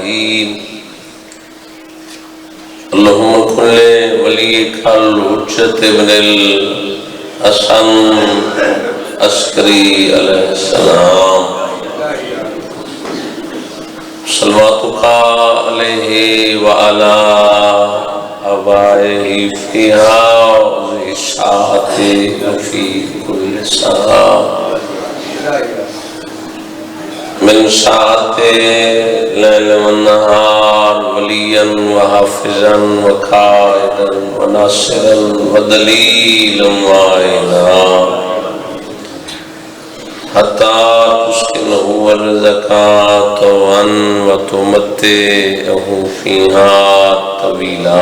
الصالحين اللهم كن لوليك الحجة ابن الحسن عسكری علیہ السلام صلواتک علیہ وعلی آبائہ فیہا وذیشات فی کل ساعة من ساعت لیل والنہار ولیا وحافظا وقائدا وناصرا ودلیلا وعینا حتی تسکنہ ورزقا وتمتعہ فیہا طویلا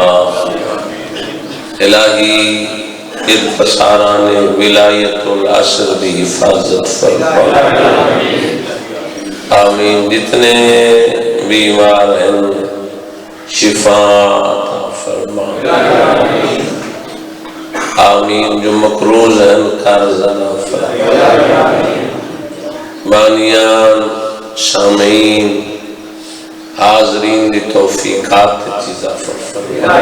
الہی ارفساران ولایت العصر بھی حفاظت فرما آمین جتنے بیمار ہیں شفا عطا فرما آمین جو مقروض ہیں قرض عطا فرما بانیان سامعین حاضرین دی توفیقات چیزا فرما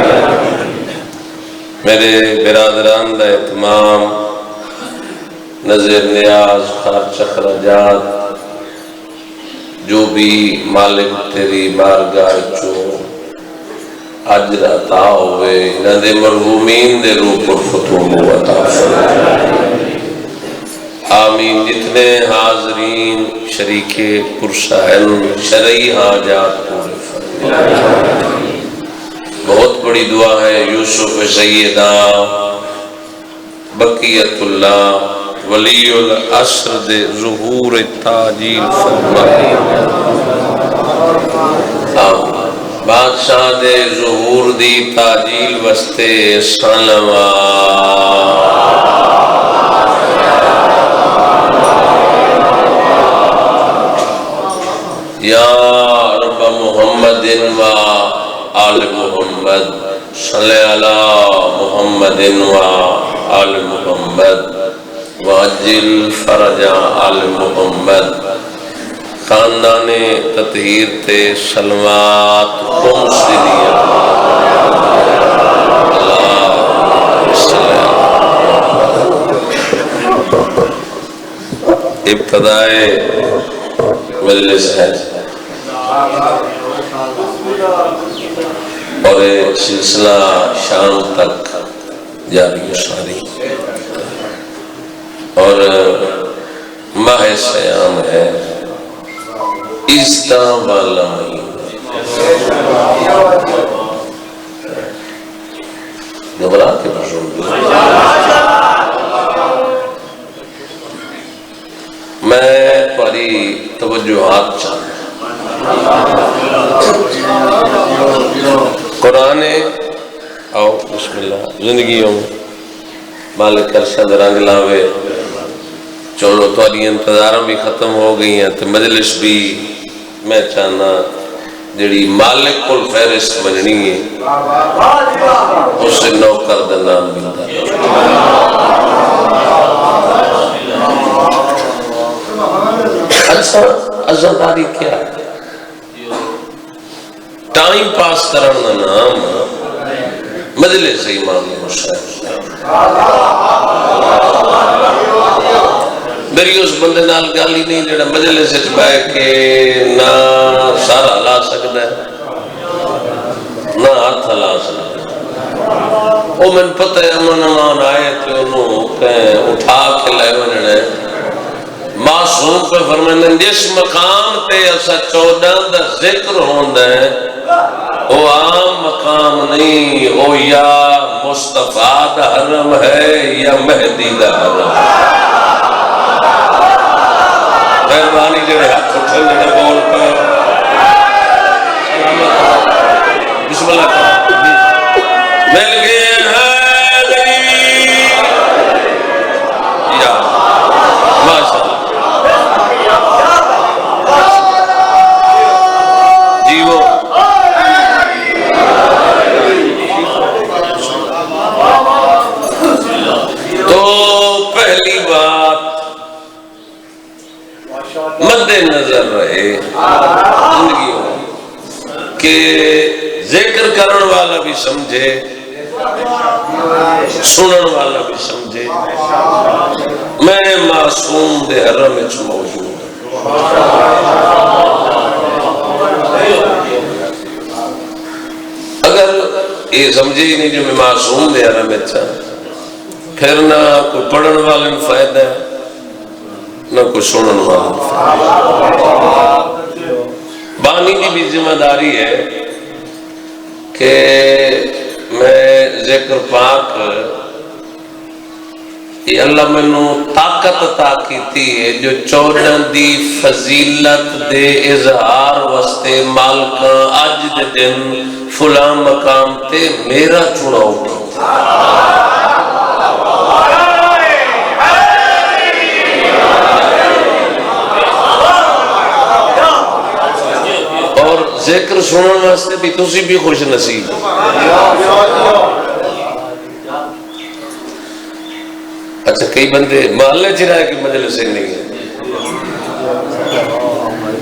میرے برادران دا اہتمام نظر نیاز خرچ اخراجات جو بھی مالک تیری بارگاہ چو عجر عطا ہوئے انہاں دے مرحومین دے روح پر فتوم عطا فرما آمین جتنے حاضرین شریک پرسائل شرعی حاجات پورے فرما بہت بڑی دعا ہے یوسف سیدہ بقیت اللہ ولی العصر دے ظہور تعجیل فرمائے بادشاہ دے ظہور دی تعجیل وستے سلوات یا رب محمد و آل محمد صلی اللہ محمد و آل محمد واجل فرج آل محمد خاندان تطہیر تے سلوات پہنچدیا ابتدائے مجلس ہے اور سلسلہ شام تک جاری و ساری اور ماہ سیام ہے ایستا والا مہینہ گھبرا کے بشور میں پاری توجہات چاہتا قرآن آؤ بسم اللہ زندگیوں مالک ارشد رنگ لاوے چلو تاری انتظاروں بھی ختم ہو گئی ہیں تو مجلس بھی میں چاہنا جڑی مالک کل فہرست بننی ہے اس سے نوکر دا نام ملتا ہے اچھا عزاداری کیا ہے ٹائم پاس کرنا نام مجلس امام حسین میری اس بندے نال گالی نہیں جڑا مجلس وچ بیٹھ کے نہ سارا لا سکتا ہے نہ ہاتھ لا سکتا ہے وہ من پتہ ہے امن امان آئے تو انہوں اٹھا کے لے ونجنے معصوم پہ فرمائیں جس مقام تے اسا 14 دا ذکر ہوندا ہے وہ عام مقام نہیں وہ یا مصطفیٰ دا حرم ہے یا مہدی دا حرم مہربانی جڑے ہاتھ اٹھے جڑے بول پہ بسم اللہ مل گئے ہیں یا ماشاء اللہ جیو تو پہلی بات مد نظر رہے کہ ذکر کرن والا بھی سمجھے سنن والا بھی سمجھے میں معصوم دے حرم وچ موجود اگر یہ سمجھے ہی نہیں جو میں معصوم دے حرم وچ پھر نہ کوئی پڑھن والے میں فائدہ ہے نہ کوئی سنن والا میں فائدہ۔ بانی کی بھی ذمہ داری ہے کہ میں ذکر پاک یہ اللہ منو طاقت عطا کیتی ہے جو چودہ دی فضیلت دے اظہار واسطے مالکاں اج دے دن فلاں مقام تے میرا چناؤ کیتا اور ذکر سننے واسطے بھی تسی بھی خوش نصیب اچھا کئی بندے محلے چرائے کی مجلس سے نہیں ہے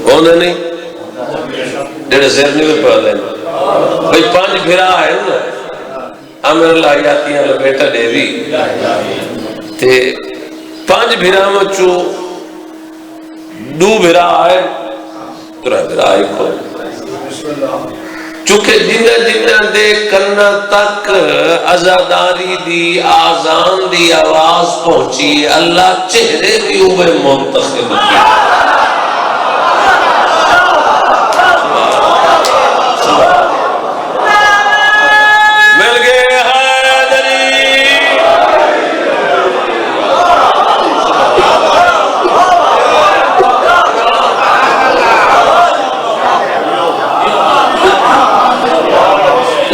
ہونے نہیں جڑے سر نہیں بھی پڑھ لینا بھئی 5 بھرا ہے نا امر اللہ یاتیاں لپیٹا دے دی تے 5 بھرا مچو 2 بھرا آئے 3 بھرا آئے کو چونکہ جنہ دے کنہ تک عزاداری دی آزان دی آواز پہنچی اللہ چہرے بھی ہوئے منتخب کی مل گئے حیدری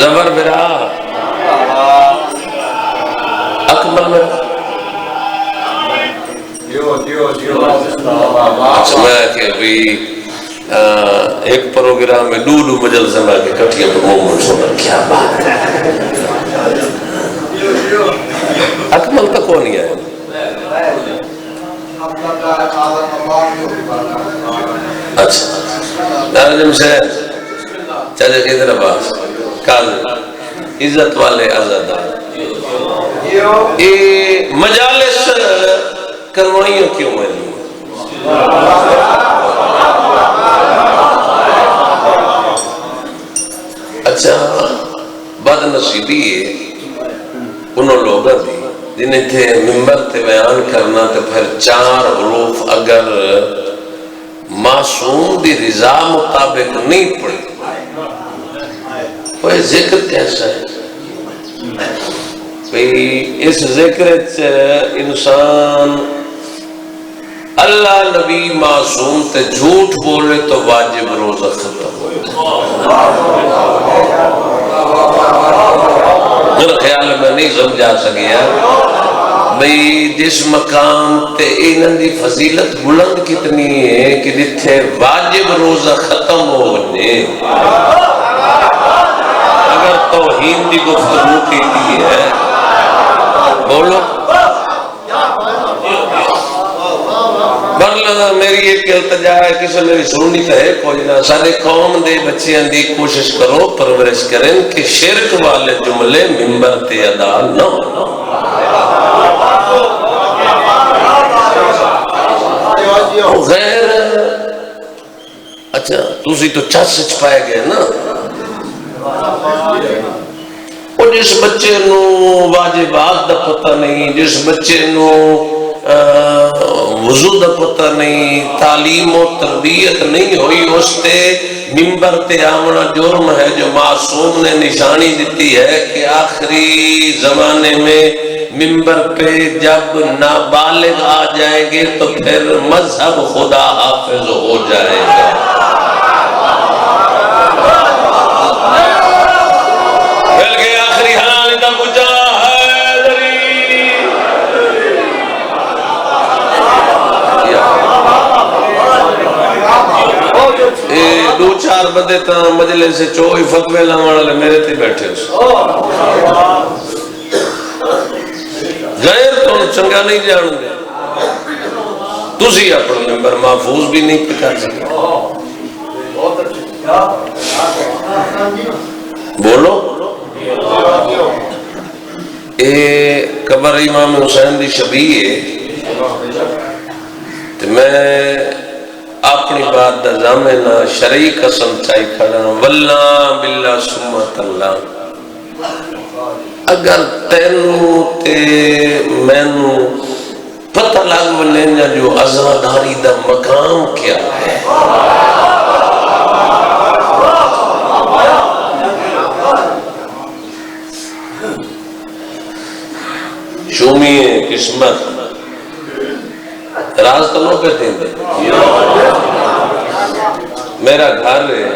زبر برا اکمل میں اچھا میں کہ بھی ایک پروگرام میں ڈوڈو مجلسہ میں کے کٹھیا پر مومن سونا کیا بات ہے اکمل تک کون نہیں آئے اچھا نارجم شہر چاچا کدھر عباس کال عزت والے عزادار یہ مجالس کروائیوں کیوں میں نہیں اچھا بد نصیبی ہے انہوں لوگوں بھی جنہیں تھے ممبر تے بیان کرنا تے پھر 4 حروف اگر معصوم دی رضا مطابق نہیں پڑھی وہ ذکر کیسا ہے بھئی اس ذکر انسان اللہ نبی معصوم تے جھوٹ بولے تو واجب روزہ ختم میرا خیال میں نہیں سمجھا سکیا بھئی جس مقام تے انہوں دی فضیلت بلند کتنی ہے کہ جتھے واجب روزہ ختم ہونے اگر توہین دی گفتگو کیتی ہے بولو برلا میری ایک التجا ہے کسی میری سننی تو ہے کوئی نہ سارے قوم دے بچیاں دی کوشش کرو پرورش کریں کہ شرک والے جملے ممبر تے ادا نہ ہو غیر اچھا تُسی تو چس پائے گئے نا اور جس بچے نو واجبات دا پتہ نہیں جس بچے نو وضو دا پتہ نہیں تعلیم و تربیت نہیں ہوئی اس تے ممبر تے آمنا جرم ہے جو معصوم نے نشانی دیتی ہے کہ آخری زمانے میں ممبر پہ جب نابالغ آ جائیں گے تو پھر مذہب خدا حافظ ہو جائے گا بلکہ آخری حال دا بجا دو 4 بندے تا مجلے سے چوئی فتوے لاؤں لے میرے تے بیٹھے غیر تو چنگا نہیں جانوں گے تُسی اپنا ممبر محفوظ بھی نہیں پکا سکتے بولو اے قبر امام حسین دی شبیہ ہے تو میں اپنی بات دا زامنہ شرعی قسم چاہی کھڑا واللہ باللہ سمت اللہ اگر تینوں تے مینوں پتہ لگ لینا جو عزاداری دا مقام کیا ہے شومی قسمت راز تو نو پہ دیں دے میرا گھر ہے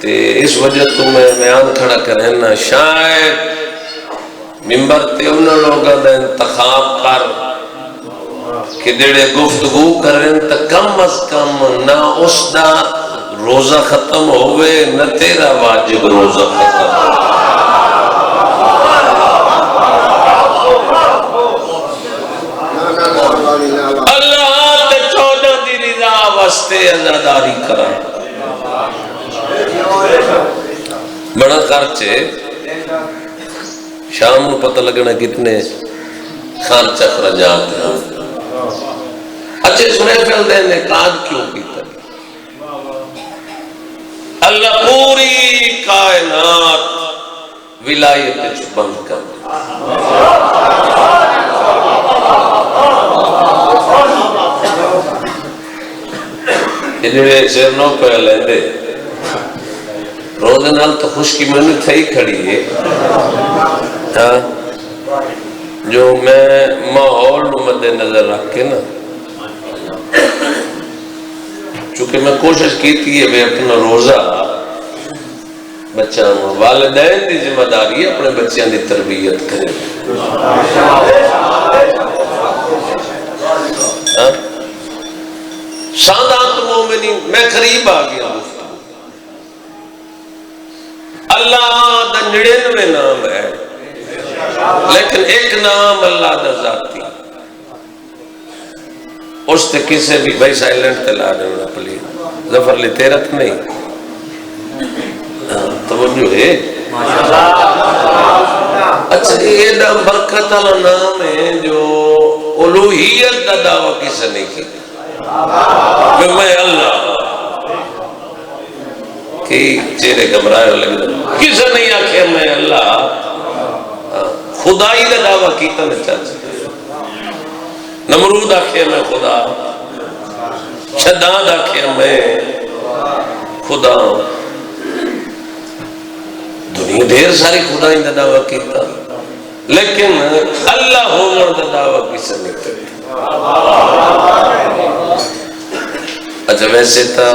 تے اس وجہ تو میں بیان کھڑا کرنا شاید ممبر تے انہوں لوگوں دا انتخاب کر کہ دیڑے گفتگو کریں تا کم از کم نہ اس دا روزہ ختم ہوئے نہ تیرا واجب روزہ ختم اللہ تے 14 دی رضا واسطے عزاداری کرا بڑا خرچے شام کو پتہ لگنا کتنے خرچہ خرجات ہیں اچھے سنے فیل دے نکاد کیوں کیتا اللہ پوری کائنات ولایت بند کر انہیں سیر نو پہ لیندے روزے نال تو خوشکی میں نے تھئی کھڑی ہے جو میں ماحول مد نظر رکھ کے نا چونکہ میں کوشش کی تھی ہے اپنا روزہ بچہ والدین دی ذمہ داری ہے اپنے بچیاں دی تربیت کریں سادات مومنین میں قریب آ گیا اللہ دا 99 نام ہے لیکن ایک نام اللہ دا ذاتی اس تے کسے بھی بھائی سائلنٹ تلا رہے ہونا پلیز ظفر لی تیرت نہیں توجہ ہے اچھا یہ دا برکت اللہ نام ہے جو الوہیت دا دعویٰ کسے نہیں کی کہ میں اللہ کہ چہرے گھبرائے لگ کسے نہیں آکھے میں اللہ خدائی دا دعویٰ کیتا نہیں چاہتا نمرود آکھے میں خدا شداد آکھے میں خدا دنیا دیر ساری خدائی دا دعویٰ کیتا لیکن اللہ ہوگا دا دعویٰ کسے نہیں کرتا اچھا ویسے تا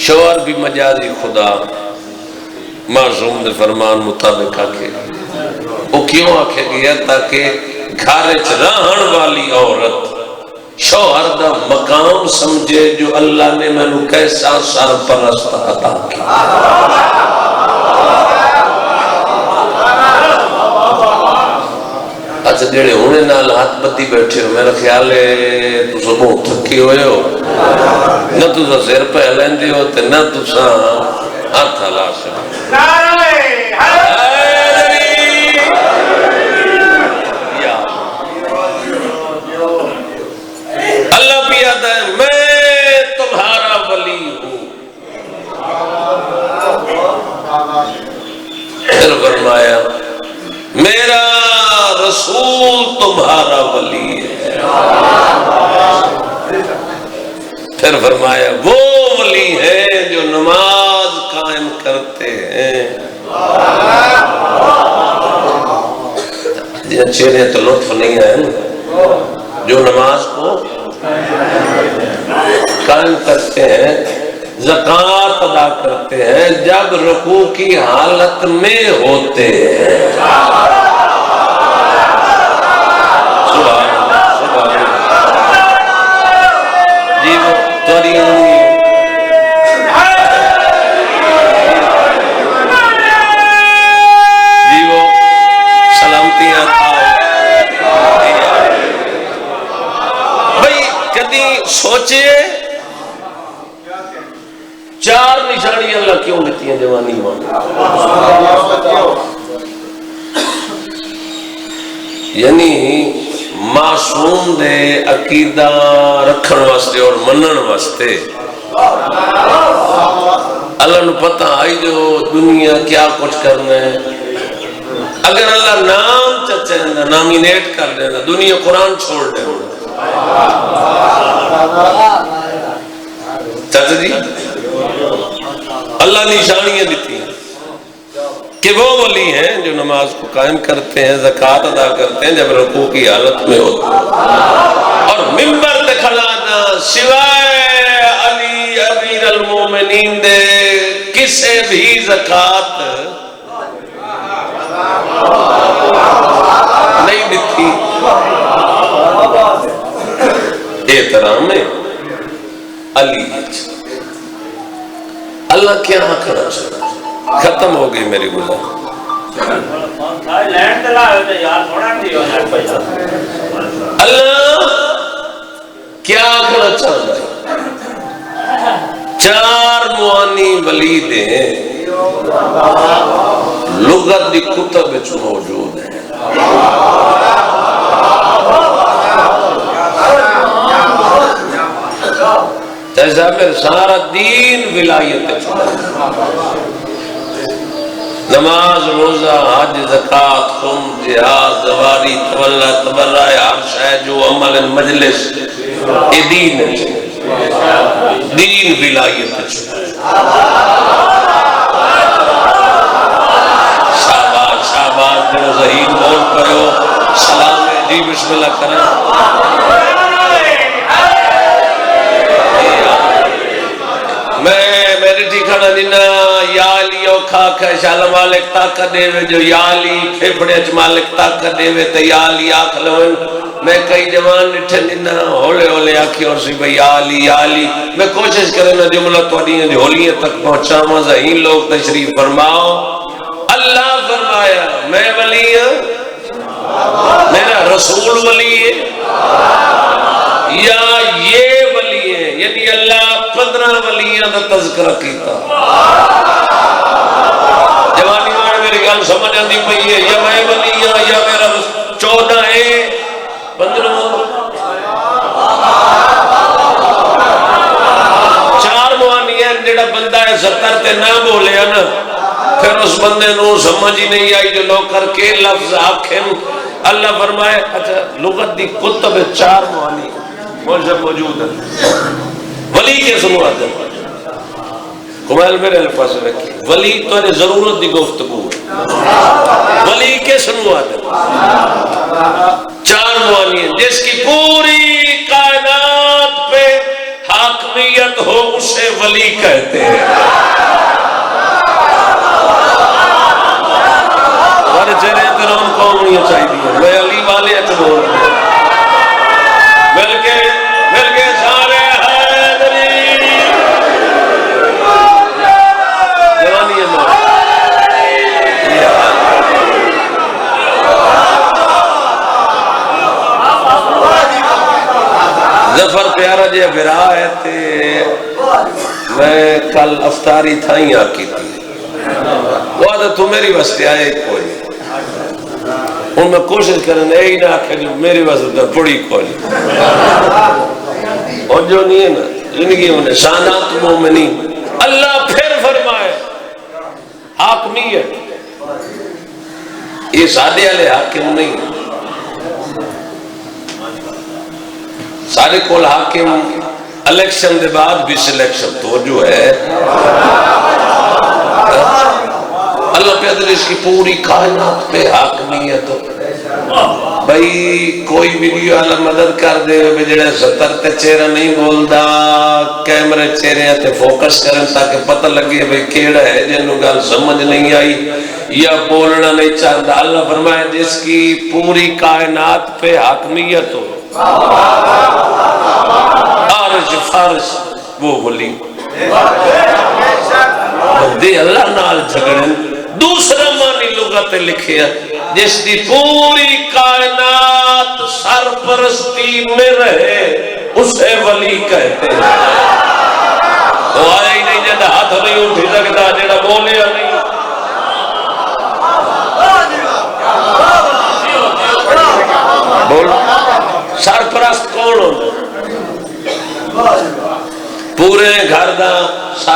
شوہر بھی مجازی خدا معصوم دے فرمان مطابق آکھے وہ کیوں آکھے گیا تاکہ گھارچ رہن والی عورت شوہر دا مقام سمجھے جو اللہ نے میں نو کیسا سرپرست عطا کیا اچھا جڑے ہونے نال ہاتھ بدی بیٹھے ہو میرا خیال ہے تو سب تھکی ہوئے ہو نہ تو سر پہ لیندے ہو تے نہ تو ہاتھ ہلا سکتے اللہ پیادا ہے میں تمہارا ولی ہوں پھر فرمایا میرا رسول تمہارا ولی ہے پھر فرمایا وہ ولی ہیں جو نماز قائم کرتے ہیں چہرے تو لطف نہیں آئے جو نماز کو قائم کرتے ہیں زکوٰۃ ادا کرتے ہیں جب رکوع کی حالت میں ہوتے ہیں جی وہ توری جی وہ سلامتیاں بھئی کدی سوچے 4 کی جوانی مان یعنی معصوم دے عقیدہ رکھن واسطے اور منن واسطے اللہ نو پتہ آئی جو دنیا کیا کچھ کرنا ہے. اگر اللہ نام چچے نامینیٹ کر دینا دنیا قرآن چھوڑ دے چچا جی اللہ نشانیاں دیتی ہیں کہ وہ ولی ہیں جو نماز کو قائم کرتے ہیں زکوٰۃ ادا کرتے ہیں جب رکوع کی حالت میں ہوتے ہیں اور ممبر تے کھڑانا سوائے علی امیر المومنین دے کسے بھی زکوٰۃ نہیں دیتی. احترام علی اللہ کیا کرنا چاہتا ختم ہو گئی میری گزار. اللہ کیا کرنا چاہتا ہے 4 معانی ولی دے لغت دی کتب وچ موجود ہے. جیسا پھر سارا دین ولایت نماز روزہ حج زکوٰۃ خم جہاد زواری تولا تبرع ہر شے جو عمل مجلس یہ دین ہے دین ولایت شاباش شاباش جو ذہین بول پڑے ہو سلام جی بسم اللہ کریں. میرے ٹھیکانا دینا یا علی او کھاکھا شالا مالک طاقت دے وے جو یا علی پھیپڑے اچ مالک طاقت دے وے تو یا علی آکھ لون. میں کئی جوان نٹھے دینا ہولے ہولے آکھی اور سی بھئی یا علی میں کوشش کریں نا جملہ توڑیاں جھولیاں تک پہنچا مزہین لوگ تشریف فرماؤ. اللہ فرمایا میں ولی ہوں میرا رسول ولی ہے یا یہ ولی ہے یعنی اللہ 15 ولیاں دا تذکرہ کیتا. جوانی میں میری گل سمجھ آندی پئی ہے یا میں ولی ہوں یا میرا 14 ہے 15 4 معانی ہیں جڑا بندہ ہے 70 تے نہ بولے نا پھر اس بندے نو سمجھ ہی نہیں آئی جو لوگ کر کے لفظ آکھیں. اللہ فرمائے اچھا لغت دی کتب 4 معانی موجود ہے. ولی کے سنوات ہے کمال میرے الفاظ رکھی ولی تو انہیں ضرورت دی گفتگو ولی کے سنوات ہے 4 معانی ہیں جس کی پوری کائنات پہ حاکمیت ہو اسے ولی کہتے ہیں. ہمارے چہرے احترام کون نہیں چاہیے میں علی والے اچھول مل کے سارے ظفر پیارا جی برا ہے تے میں کل افطاری تھائی آکی تھی وہ آدھا تو میری واسطے آئے کوئی ہوں میں کوشش کرنے ایک نہ آکھے جو میری واسطے پڑی کوئی اور جو نہیں ہے نا زندگی انہیں شانات مومنین. اللہ پھر فرمائے حاکمیت یہ سادے والے حاکم نہیں سارے کول حاکم الیکشن دے بعد بھی سلیکشن تو جو ہے اللہ پہ ادریس کی پوری کائنات پہ حاکمیت بھئی کوئی ویڈیو والا مدد کر دے جڑے 70 تے چہرہ نہیں بولدا کیمرے چہرے تے فوکس کرن تاکہ پتہ لگے بھئی کیڑا ہے جنوں گل سمجھ نہیں آئی یا بولنا نہیں چاہتا. اللہ فرمائے جس کی پوری کائنات پہ حاکمیت ہو عرش فرش وہ ولی بندے اللہ نال جھگڑن. دوسرا معنی لغت لکھے جس کی پوری کائنات سرپرستی میں رہے اسے ولی کہتے ہیں. وہ آیا ہی نہیں جاتا ہاتھ نہیں اٹھ سکتا جڑا بول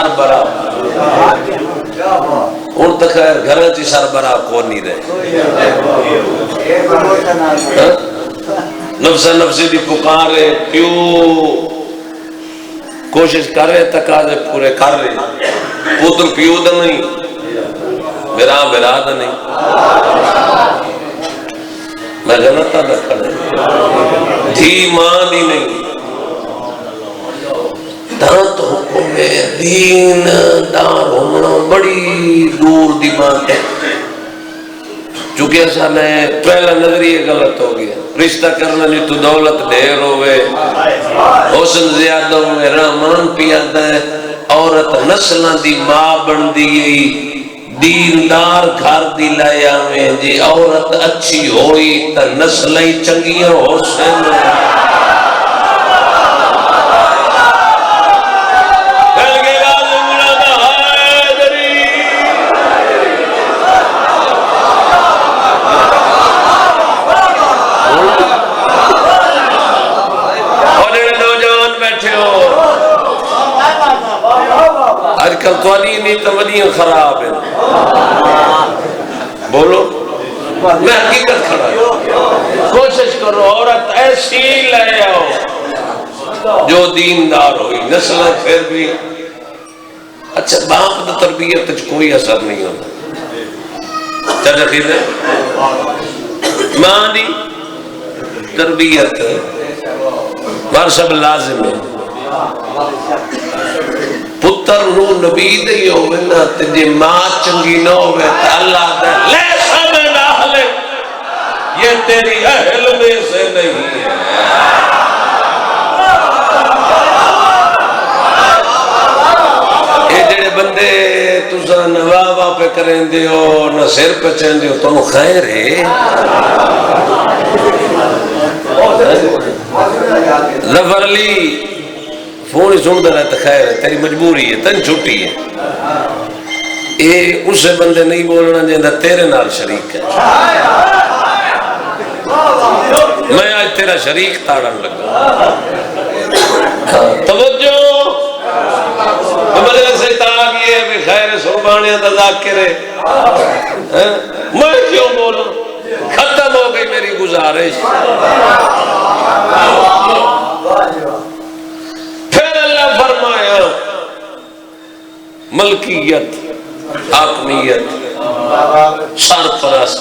سربراہ ہوں تو خیر گھر چ سربراہ کو نہیں رہے نفسا نفسی دی پکارے پیو کوشش کر رہے تقاضے پورے کر رہے پتر پیو دا نہیں میرا دا نہیں میں غلط ادا کھڑا دھی ماں دی نہیں دانت حکم دین دار ہونا بڑی دور دی بات ہے چونکہ ایسا نہیں پہلا نظریہ غلط ہو گیا رشتہ کرنا نہیں تو دولت ڈھیر ہوئے حسن زیادہ ہوئے رحمان پیادا ہے عورت نسلہ دی ماں بن دی دیندار گھر دی لائے میں جی عورت اچھی ہوئی تا نسلیں چنگیاں حسن آج کل توانی توانیاں خراب ہیں بولو میں حقیقت کھڑا کوشش کرو عورت ایسی لے آؤ جو دیندار ہوئی نسل پھر بھی اچھا باپ دا تربیت کوئی اثر نہیں ہوتا چاہتا خیر ہے ماں دی تربیت بار سب لازم ہے پتر نو نبی دی ہوئے نا تجھے ماں چنگی نہ ہوئے تا اللہ دے لے سمن اہل یہ تیری اہل میں سے نہیں ہے یہ جڑے بندے تُسا نواوا پہ کریں دے ہو نہ سر پہ چین دے ہو تو خیر ہے ظفر علی فون ہی سنتا رہتا خیر ہے تیری مجبوری ہے تن چھوٹی ہے اے اسے بندے نہیں بولنا جیندہ تیرے نال شریک ہے میں آج تیرا شریک تاڑن لگا توجہ مجھے سے تاگ یہ ہے کہ خیر سربانیاں دا ذاکر ہے میں کیوں بولوں ختم ہو گئی میری گزارش فرمایا ملکیت حاکمیت سرپرست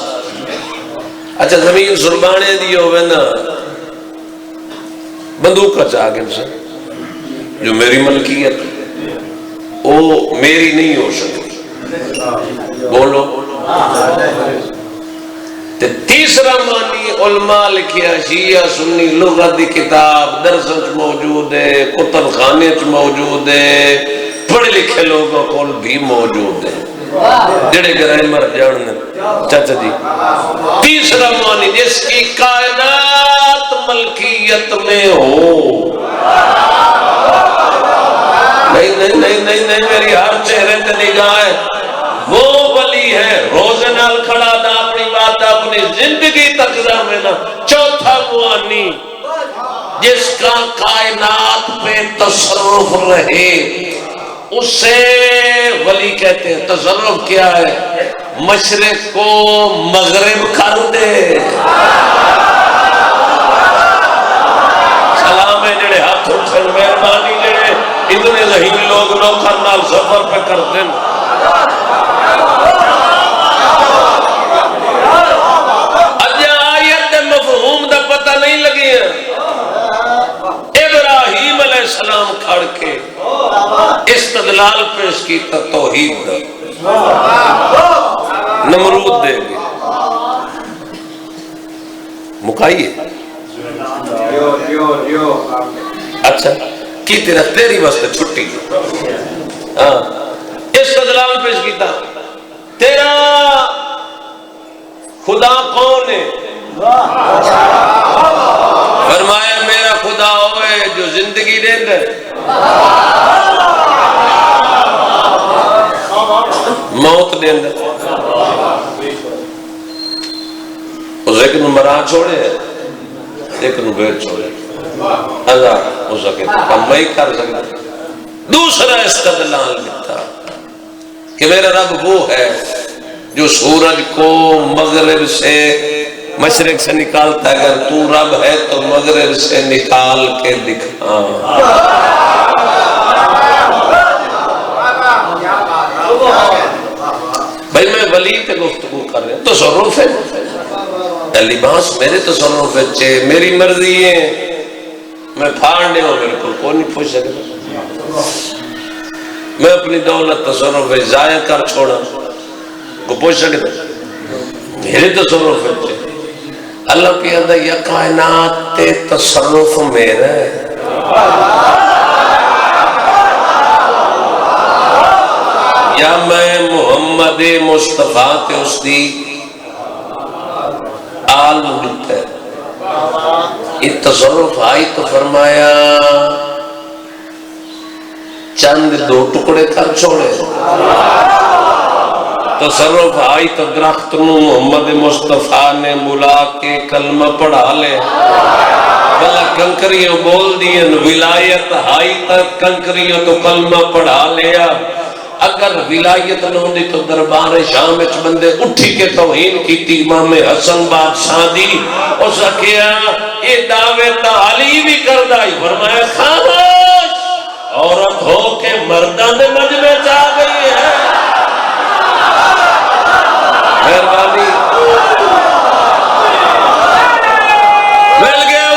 اچھا زمین سربانے دی ہوئے نا بندوق کا چاگن سے جو میری ملکیت وہ میری نہیں ہو سکتی بولو تیسرا معنی علماء لکھیا شیعہ سنی لغت دی کتاب درسنچ موجود ہے کتب خانے چ موجود ہے پڑھے لکھے لوگوں کو بھی موجود ہے جڑے گرامر جاننے چاچا جی تیسرا معنی جس کی کائنات ملکیت میں ہو نہیں نہیں نہیں نہیں میری ہر چہرے تے نگاہ ہے وہ ولی ہے روزے نال کھڑا دا اپنی بات اپنی زندگی تک زامنہ چوتھا موانی جس کا کائنات پہ تصرف رہے اسے ولی کہتے ہیں تصرف کیا ہے مشرق کو مغرب کر دے سلام ہے جڑے ہاتھ اٹھن مہربانی جڑے اتنے ذہین لوگ نوکر نال سفر پہ کرتے ہیں مفہوم دا پتہ نہیں لگی ہے ابراہیم علیہ السلام کھڑ کے استدلال پیش کی تا توحید دا نمرود دے گی مکائیے اچھا کی تیری واسطے چھٹی استدلال پیش کی تا تیرا خدا کون ہے فرمایا میرا خدا ہوئے جو زندگی دے دے موت دے دے اس ایک نمبران چھوڑے ایک نمبر چھوڑے ہزار ہو سکے کم میں کر سکتا دوسرا استدلال دیتا کہ میرا رب وہ ہے جو سورج کو مغرب سے مشرق سے نکالتا ہے، اگر تو رب ہے تو مغرب سے نکال کے دکھا۔ بھائی میں ولی پہ گفتگو کر رہے ہیں، تصرف ہے، لباس میرے تصرف ہے، میری مرضی ہے، میں پھاڑنے ہوں، میرے کو کوئی نہیں پوچھ سکتا، میں اپنی دولت تصرف ہے ضائع کر چھوڑا، کو پوچھ سکتا، میرے تصرف ہے۔ اللہ کی اندر یہ کائنات تے تصرف میرا ہے، یا میں محمد مصطفیٰ تے اس دی آل ملت ہے، یہ تصرف آئی تو فرمایا چند دو ٹکڑے کر چھوڑے، تصرف آئی تو درخت نو محمد مصطفیٰ نے بلا کے کلمہ پڑھا لے، بلا کنکریوں بول دیا، ولایت آئی تک کنکریوں تو کلمہ پڑھا لیا۔ اگر ولایت نہ ہوندی تو دربار شام وچ بندے اٹھی کے توہین کیتی، امام حسن بادشاہ دی اس کیا یہ دعوے علی بھی کردہ ہی، فرمایا خاموش، عورت ہو کے مردان مجمع چاہ گئی ہے، مہربانی مل گیا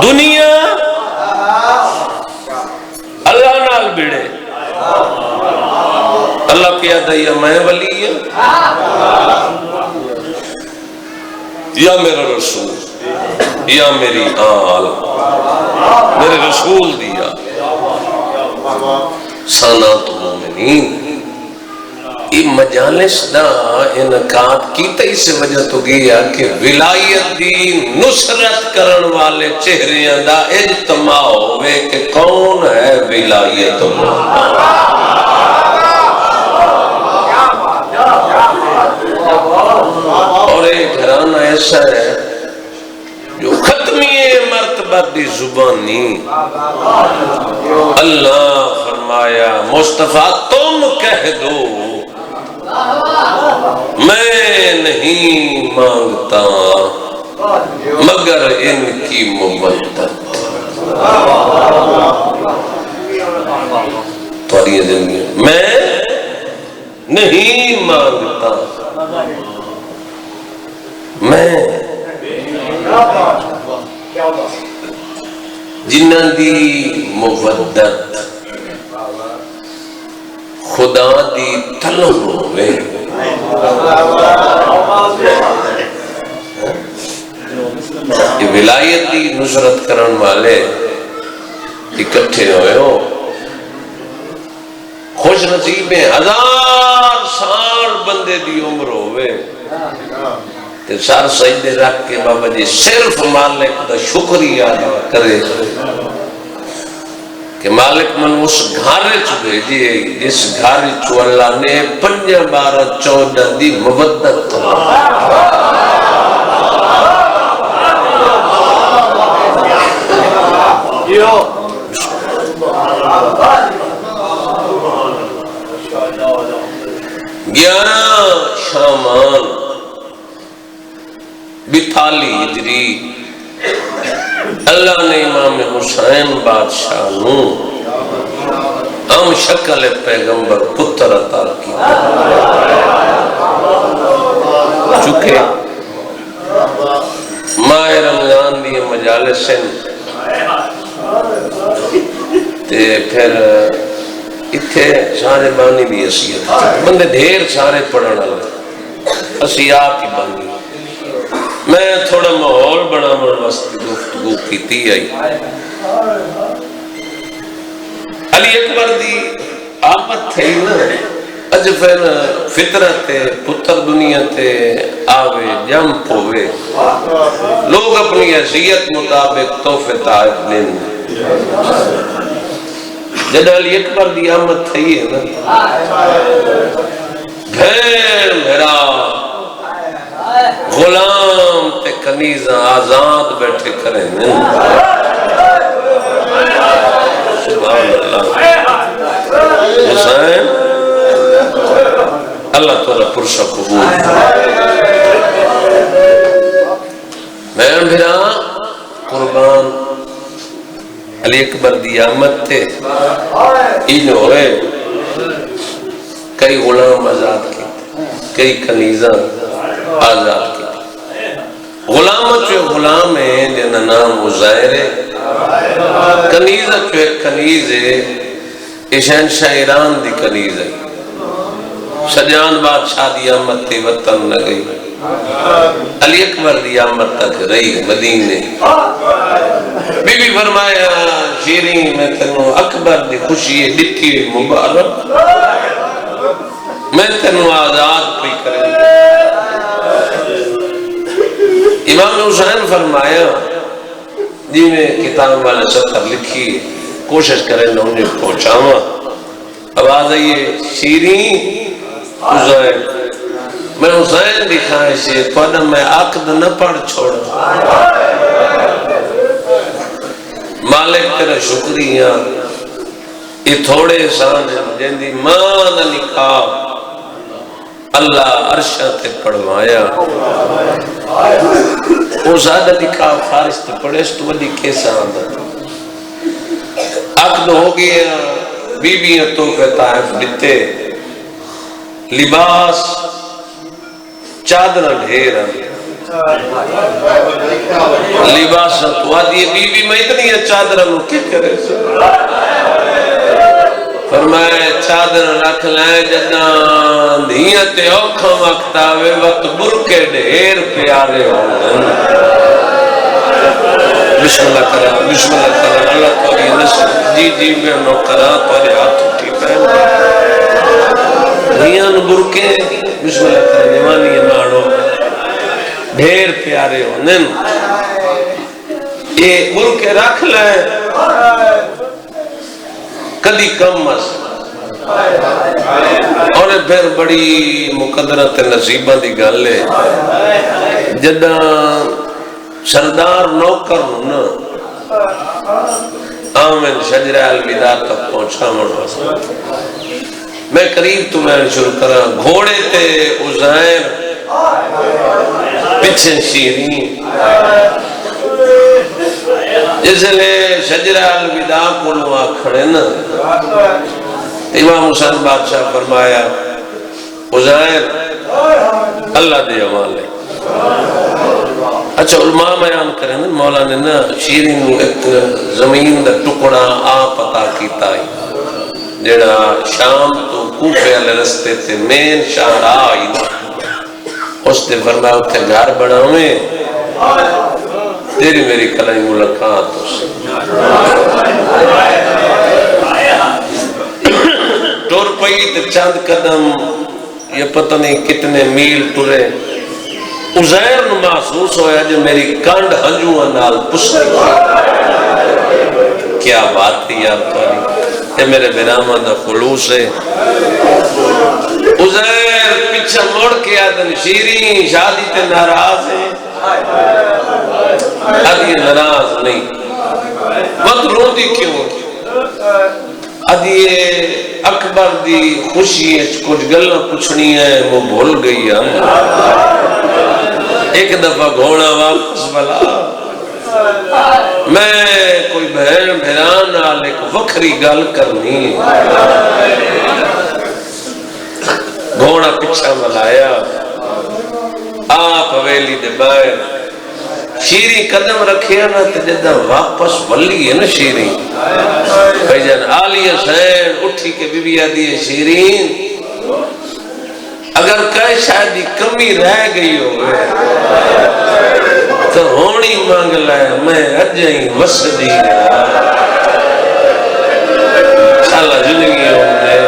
دنیا اللہ نال بڑے، اللہ کیا دیا میں ولی ہے یا میرا رسول یا میری آل، میرے رسول دیا سنات مومنین۔ یہ مجالس دا انعقاد کیتا اس وجہ تو گیا کہ ولایت دی نصرت کرن والے چہریاں دا اجتماع ہوئے کہ کون ہے ولایت اللہ۔ اور ایک گھرانہ ایسا ہے جو ختمی مرتبہ دی زبانی، اللہ فرمایا مصطفیٰ تم کہہ دو میں نہیں مانگتا مگر ان کی مودت۔ تمہاری زندگی میں نہیں مانگتا، میں جنہاں دی مودت خدا دی طلب ہوئے، یہ ولایت دی نصرت کرن والے اکٹھے ہوئے ہو، خوش نصیب ہیں، 1000 سال بندے دی عمر ہوئے تے سر سجدے رکھ کے بابا جی صرف مالک دا شکریہ ادا کرے کہ مالک من اس گھر چ بھیجیے جس گھر چ اللہ نے 5 12 14 دی مودت شامان 42 ہجری اللہ نے امام حسین بادشاہ نو ہم شکل پیغمبر پتر عطا کی، چکے ماہ رمضان دی مجالس تے پھر اتھے سارے بانی بھی حیثیت بندے ڈھیر سارے پڑھن والے، اسی آپ ہی بانی میں تھوڑا ماحول بناون واسطے گفتگو کیتی آئی. علی اکبر دی آمد تھی نا، اج پھر فطرت پتر دنیا تے آوے جم پوے، لوگ اپنی حیثیت مطابق تحفے تحائف لیں. جب علی اکبر دی آمد تھی ہے نا، بھین بھیرا غلام تے کنیزاں آزاد بیٹھے کریں. سبحان اللہ. حسین اللہ تعالیٰ پرشا قبول. بہن بھرا قربان علی اکبر دی آمد تے ان ہوئے کئی غلام آزاد کی، کئی کنیزاں آزاد کی. غلام چوے غلام ہیں جنہ نام عزیر ہے، کنیز چوے کنیز ہے، شہنشاہ ایران دی کنیز ہے. شجان بادشاہ دی آمد تے وطن نہ گئی، علی اکبر دی آمد تک رہی مدینے. بی بی فرمایا شیرین میں تنوں اکبر دی خوشی دتی مبارک، میں تنوں آزاد پہ کریں. امام حسین فرمایا جی میں کتاب والے سطر لکھی کوشش کریں نہ انہیں پہنچاواں. آواز آئیے شیرین عزیر میں حسین دکھائے سے تھوڑا میں عقد نہ پڑھ چھوڑا. مالک تیرا شکریہ یہ تھوڑے احسان ہیں جن دی ماں دا نکاح اللہ عرشہ تے پڑھوایا. وہ زیادہ نکاح فارس تے پڑھے اس تو ودی کیسا آندہ. عقد ہو گیا، بیویاں تحفے تحائف دیتے، لباس چادر ڈھیر لباس تو آدھی بیوی میں اتنی چادر کیا کرے. فرمائے چادر رکھ لیں جداں دھیت اوکھا وقت آوے وقت برکے ڈھیر پیارے ہوگا. بسم اللہ کرا، بسم اللہ کرا. اللہ توری نسل جی جی میں نو کرا توری ہاتھ اٹھی پہن دھیان برکے بسم اللہ کرا جوانی ناڑو ڈھیر پیارے ہونے. یہ برکے رکھ لیں کدی کم مس. اور پھر بڑی مقدرت نصیبہ دی گل ہے جداں سردار نوکر ہونا آمین شجرہ الوداع تک پہنچا مڑا. میں قریب تو میں شروع کرا. گھوڑے تے عزیر پچھے شیرین. جس لئے شجرہ الوداع کو لوہا کھڑے نا امام حسین بادشاہ فرمایا عزیر اللہ دے حوالے. اچھا علماء بیان کریں نا مولا نے نا شیرین ایک زمین دا ٹکڑا آپ عطا کیتا ہے جڑا شام تو کوفے والے رستے تے مین شاہراہ آئی. اس نے فرمایا اتنے گھر بناویں تیری میری کلائی ملاقات ہو سے. ٹور پئی تے چند قدم یہ پتہ نہیں کتنے میل ٹرے. عزیر نو محسوس ہویا جو میری کانڈ ہنجوہ نال پستی. کیا بات تھی یار توری یہ میرے برامہ دا خلوص ہے. عزیر پیچھا موڑ کے آدن شیرین شادی تے ناراض ہے. ادھی ناراض نہیں مت رو دی کیوں. ادھی اکبر دی خوشی کچھ گلہ پچھنی ہے وہ بھول گئی ہے. ایک دفعہ گھوڑا واپس بلا میں کوئی بہن بھیران نال ایک وکھری گل کرنی. گھوڑا پچھا ملایا آپ حویلی دے باہر شیریں قدم رکھیا نا تے جدہ واپس ولی ہے نا شیریں بھائی جان آلی حسین اٹھی کے بی بی آدھی ہے شیریں اگر کہیں شاید کمی رہ گئی ہوئے تو ہونی مانگ لائے میں اجائیں وسدی سالہ زندگی ہونے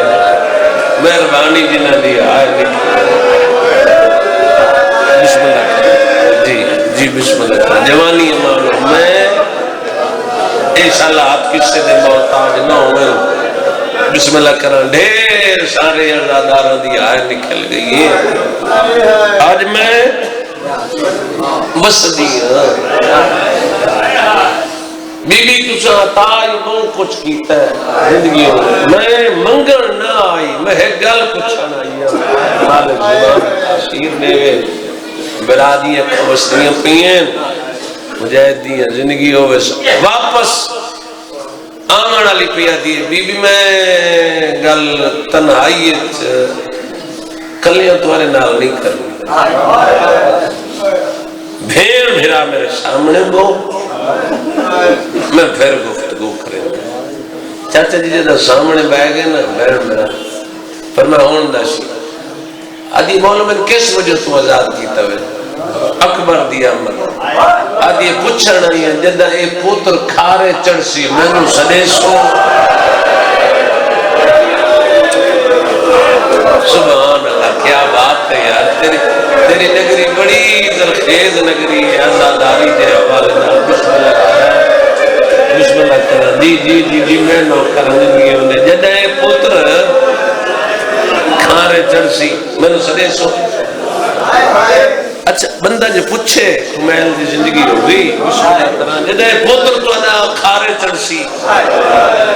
مہربانی جنہ دی آئے بسم اللہ جی بسم اللہ جوانی امانو میں انشاءاللہ آپ کس سے دے محتاج نہ ہوئے بسم اللہ کرن ڈھیر سارے عزاداروں دی آئے نکل گئی ہے آج میں مسدی ہوں بی بی تُسا تاج بہت کچھ کیتا ہے زندگی ہوں میں منگل نہ آئی میں گل پچھا نہ آئی مالک زبان تاثیر دیوے برادیاں کمستیاں پئیں مجاہدیاں زندگی ہوئے واپس آمن علی پیا دی بی بی میں گل تنہائیت کلیاں تمہارے نال نہیں کرنی بھیڑ بھیرا میرے سامنے بو میں پھر گفتگو کریں چاچا جی جدہ سامنے بہ گئے نا بھیڑ میرا پر میں ہون داشی آدھی مولا میں کس وجہ تو آزاد کیتا ہوئے اکبر دیا عمل آدھی پچھڑنا ہی ہے جدہ اے پوتر کھارے چڑسی میں نو سدیسو سبحان اللہ کیا بات ہے یار تیری نگری بڑی زرخیز نگری ہے آزاداری دے حوالے نال بسم اللہ کرنا جی میں نو کرنے لگی ہونے جدہ اے پوتر کھارے چڑسی میں نو سدیسو اچھا بندہ جو پوچھے کمیل دی زندگی ہوگی بسم اللہ کرنا جدہ اے پوتر تو ادا کھارے چڑسی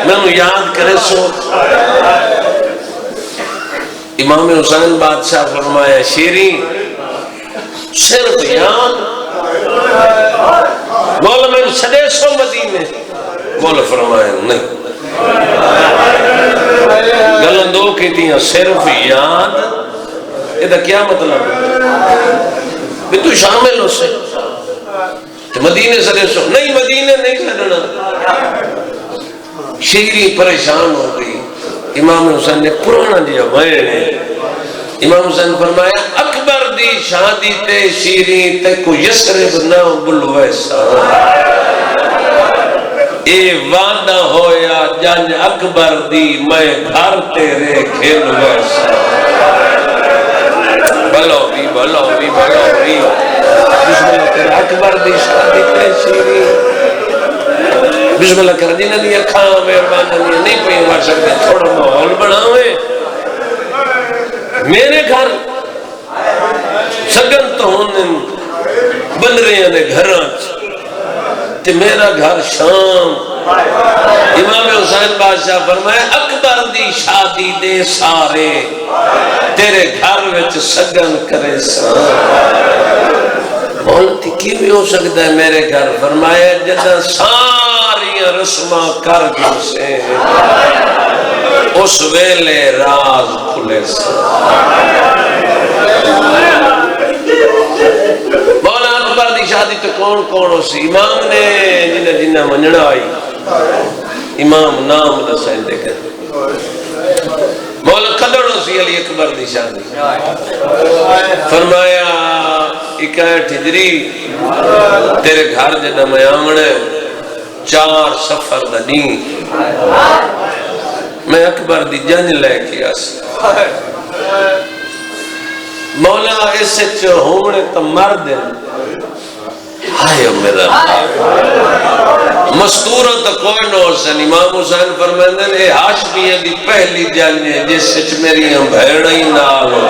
میں نو یاد کرے سو امام حسین بادشاہ فرمایا شیریں صرف یاد مولا میں سدے سو مدینے مولا فرمایا نہیں گلن دو کہتی ہیں صرف یاد یہ کیا مطلب بھی تو شامل ہو سے مدینے سدے سو نہیں مدینے نہیں سدنا شیریں پریشان ہو گئی امام حسین نے پرانا دیا بھائے امام حسین فرمایا اکبر دی شادی تے شیریں تے کو یسرب نہ بلویسا اے وعدہ ہویا جنج اکبر دی میں گھر تیرے کھیل ویسا بلو بھی بسم اللہ کرے اکبر دی شادی تے شیریں بسم اللہ کرے جنہ دی اکھاں مہربان نہیں پہ مار سکتے تھوڑا ماحول بناوے میرے گھر سگن تو ہونے بن رہے ہیں گھرانچ تے میرا گھر شام امام حسین بادشاہ فرمائے اکبر دی شادی دے سارے تیرے گھر وچ سگن کرے سان مولتی کی بھی ہو سکتا ہے میرے گھر فرمایا جدہ ساری رسمہ کر گئی سے اس ویلے راز کھلے سے مولا اکبر دی شادی تو کون ہو سی امام نے جنہ منجنا آئی امام نام دسائیں دے کر مولا قدر ہو سی علی اکبر دی شادی فرمایا 61 ہجری تیرے گھر جنہ میں آمنے 4 سفر دا دین میں اکبر دی جنج لے کے آسی مولا اسے ہونے تو مرد آئے میرا مستورہ تو کوئی نہ ہو سن امام حسین فرمائندے نے ہاشمیہ دی پہلی جنج ہے جس سے میری بھیڑا ہی نال ہو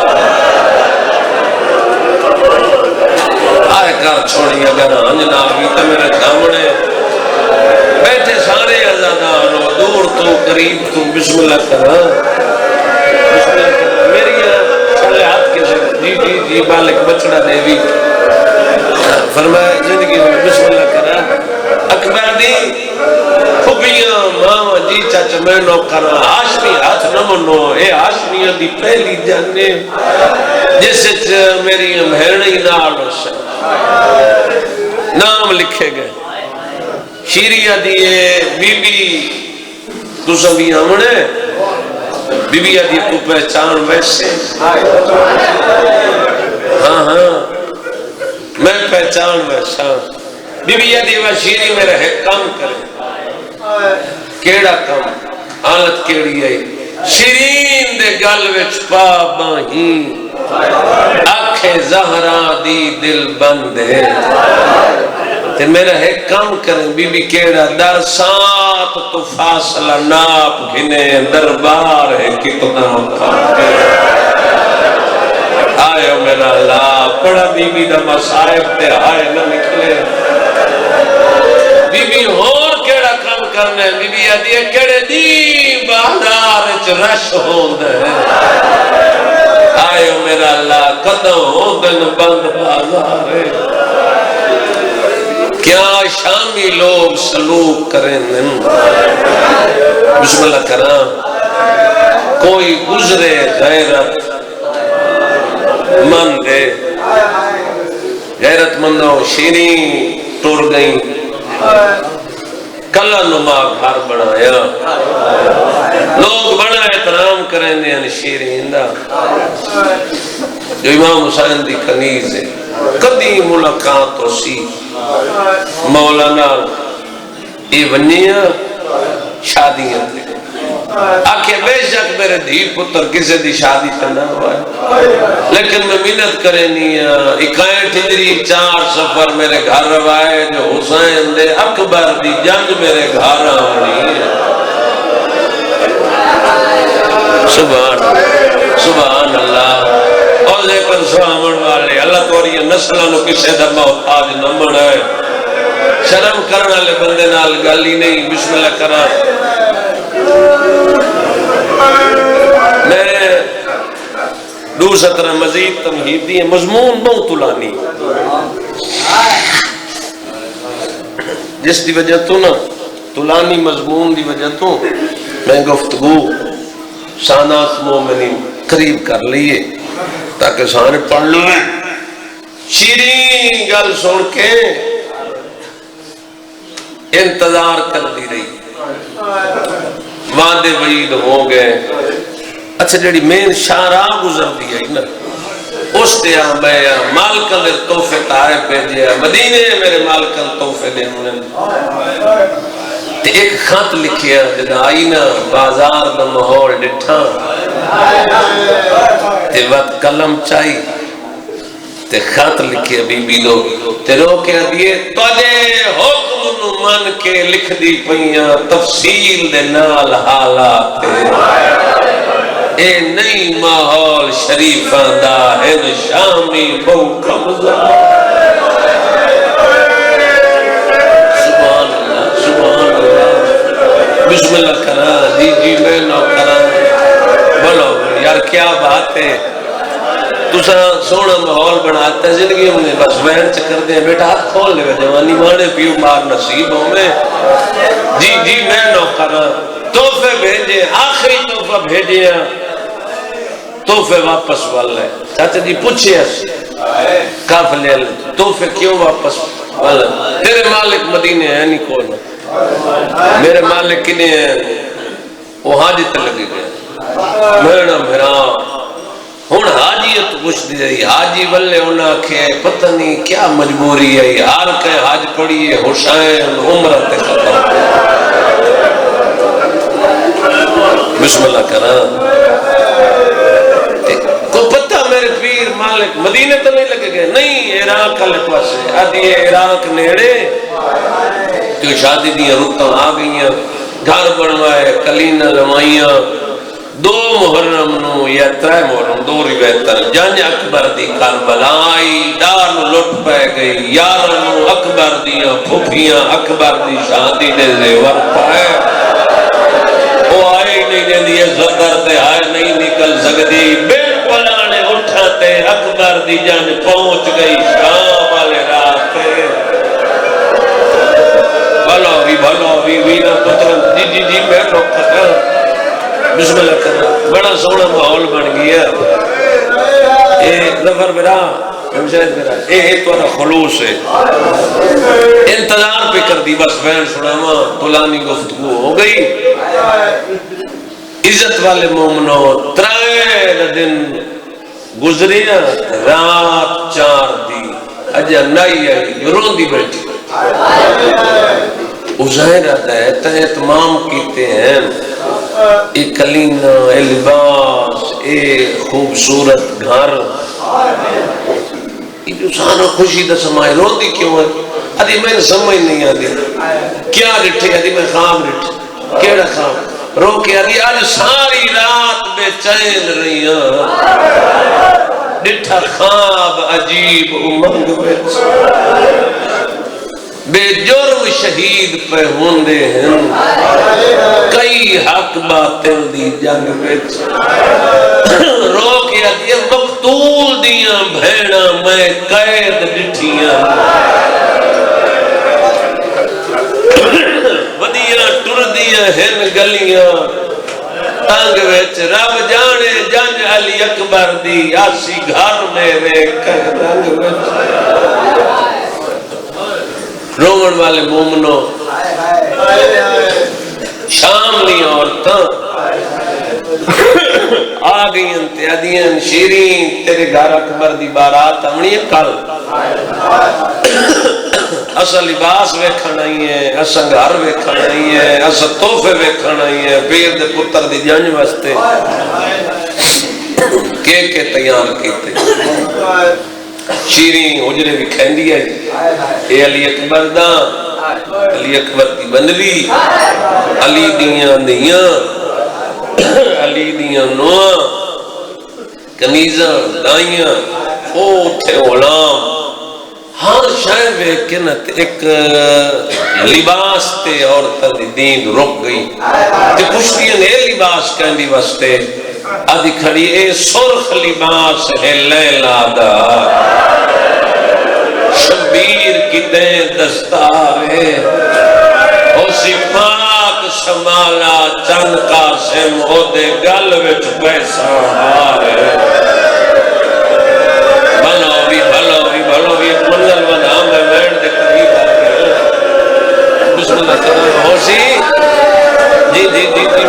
آئے کر چھوڑی اگر ہنجنا بھی تو میرے سامنے بیٹھے سارے عزادار ہو دور تو قریب تو بسم اللہ کرنا میری چلے ہاتھ کے سے جی بالک بچڑا دیوی فرمایا زندگی میں بسم اللہ کرنا اکبر دی پھوپیاں ماما جی چاچا میں نو کرنا ہاشمی ہاتھ نہ منو اے ہاشمیاں دی پہلی جانے جس سے میری بھیڑی نال ہو سکتا نام لکھے گئے شیریہ دیئے بی بی تو سبھی ہمنے بی بی آدھی کو پہچان ویسے ہاں میں پہچان ویسا بی بی آدھی وشیری میں رہے کام کرے کیڑا کام حالت کیڑی ہے شیرین دے گل وچ پا باہیں آنکھیں زہرا دی دل بندے تے میرا ہے کم کریں بی بی کیڑا در سات تو فاصلہ ناپ گھنے دربار ہے کتنا پاکے آئے میرا اللہ پڑا بی بی دا مسائب تے آئے نہ نکلے بی بی اور کیڑا کم کرنا ہے بی بی آدھی ہے کیڑے دی بازار اچ رش ہوندہ ہے آئے میرا اللہ قدم ہوندن بند بازار ہے کیا شامی لوگ سلوک کریں بسم اللہ کرام کوئی گزرے غیرت مند ہے غیرت مندوں شیرین ٹور گئی کلا نما گھر بنایا لوگ بڑا احترام کریں دیں شیرین دا جو امام حسین دی کنیز ہے کدی ملاقات ہو سی مولانا یہ ونیا شادیاں تھے آکھے بے شک میرے دھی پتر کسے دی شادی کرنا ہوا ہے لیکن میں منت کرنی ہے اکائیں ٹھنڈری 4 سفر میرے گھر روائے جو حسین دے اکبر دی جنگ میرے گھر آنی ہے سبحان اللہ اور لیکن سوامن والے اللہ توری نسلہ نو کسے دا محتاج نہ بنائے شرم کرنا لے بندے نال گالی نہیں بسم اللہ کرا میں دوسرا مزید تمہیدی مضمون بہت طولانی جس دی وجہ تو نا طولانی مضمون دی وجہ تو میں گفتگو سانات مومنین قریب کر لیے تاکہ سارے پڑھ لوں شیرین گل سن کے انتظار کر دی رہی وعدے وعید ہو گئے اچھا جڑی مین شاہراہ گزر دی ہے نا اس دیا میں مالکن دے توفے تارے بھیجے مدینے میرے مالکن توفے دے تے ایک خط لکھیا جدا آئی نا بازار دا ماحول ڈٹھا تے وقت قلم چاہی تے خط لکھیا بی بی دو تے رو کے دیئے تجھے حکم نو من کے لکھ دی پئیاں تفصیل دے نال حالات اے نئی ماحول شریفاں دا ہے شامی بہو کمزا سبحان اللہ بسم اللہ کرا جی میں نو کرا بولو یار کیا بات ہے تُسا سونا ماحول بناتا ہے زندگی ہم نے بس وین چکر دیں بیٹا ہاتھ کھول لے گا جوانی مانے پیو مار نصیب ہوں میں جی میں نو کرا توفے بھیجے آخری توفہ بھیجے توفے واپس والا ہے چاچا جی پوچھے کاف لے لے توفے کیوں واپس والا تیرے مالک مدینے ہیں نہیں کون میرے مالک کنے ہیں وہ حاجت لگی گئے میرا میرا ہون حاجیت پوچھ دی جائی حاجی بلے ہونا کہ پتہ نہیں کیا مجبوری ہے ہار کے حاج پڑی ہے حسین عمرت ختم بسم اللہ کرا کو پتہ میرے پیر مالک مدینے تو نہیں لگے گئے نہیں عراق کل پاسے آدھی عراق نیڑے جو شادی دیا رکتاں آ گئیاں گھر بنوائے کلینہ لمائیاں 2 محرم نو یا 3 محرم 2 روایتاں جنگ اکبر دی کربلا آئی دار نو لٹ پے گئی 11 نو اکبر دیاں پھوپھیاں اکبر دی شادی دے زیور پائے وہ آئی نہیں دے دیئے زدر تے آئے نہیں نکل سکتی بالکل آنے اٹھاتے اکبر دی جنگ پہنچ گئی شام والے راستے بھلو بھی وینا پتر جی میں روکتا بسم اللہ کرنا بڑا سونا ماحول بن گیا اے ظفر برا ہمشاہد برا اے توڑا خلوص ہے انتظار پہ کر دی بس بین سناما طولانی گفتگو ہو گئی عزت والے مومنو 3 دن گزریاں رات 4 دی اجا نائی آئی رون دی بیٹھی عزیر آتا ہے اہتمام کیتے ہیں اے کلینہ اے لباس اے خوبصورت گھر یہ جو سانا خوشی دا سمائے رون دی کیوں ہے ادھی میں نے سمجھ نہیں آدھی کیا رٹھے ادھی میں خواب رٹھے کیڑا خواب رو کے ادھی آج ساری رات بے چین رہی ہیں ڈٹھا خواب عجیب امنگ بیچ بے جرم شہید پہ ہوندے ہیں کئی حق باطل دی جنگ بیچ رو کے ادھی مقتول دیاں بھیڑا میں قید ڈٹھیاں ودیاں ٹر دیاں ہن گلیاں تنگ وچ رب جانے جنج علی اکبر دی آسی گھر میرے رنگ وچ رومن والے مومنوں شام لی عورتاں آ گئی انتیادیاں شیرین تیرے گھر اکبر دی بارات امنی کل اسا لباس ویکھن آئی ہے اسا گھر ویکھن آئی ہے اسا تحفے ویکھن آئی ہے پیر دے پتر دی جنج واسطے کے تیار کیتے شیرین حجرے بھی کھیندی ہے اے علی اکبر دا علی اکبر دی بنوی علی دیاں دیاں علی دیاں نواں کمیزاں دائیاں او تھے غلام ہر شاید ویک کے نا ایک لباس تے عورتاں دی دین رک گئی تے پشتیاں اے لباس کہندی واسطے آدھی کھڑی اے سرخ لباس ہے لیلا دا شبیر کی دیں دستارے اسی پاک شمالا چند قاسم ہو دے گل وچ پیسہ آرے بھلو بھی ایک منزل بنا میں بیٹھ دے قریب آگے بسم اللہ کرنا ہو سی جی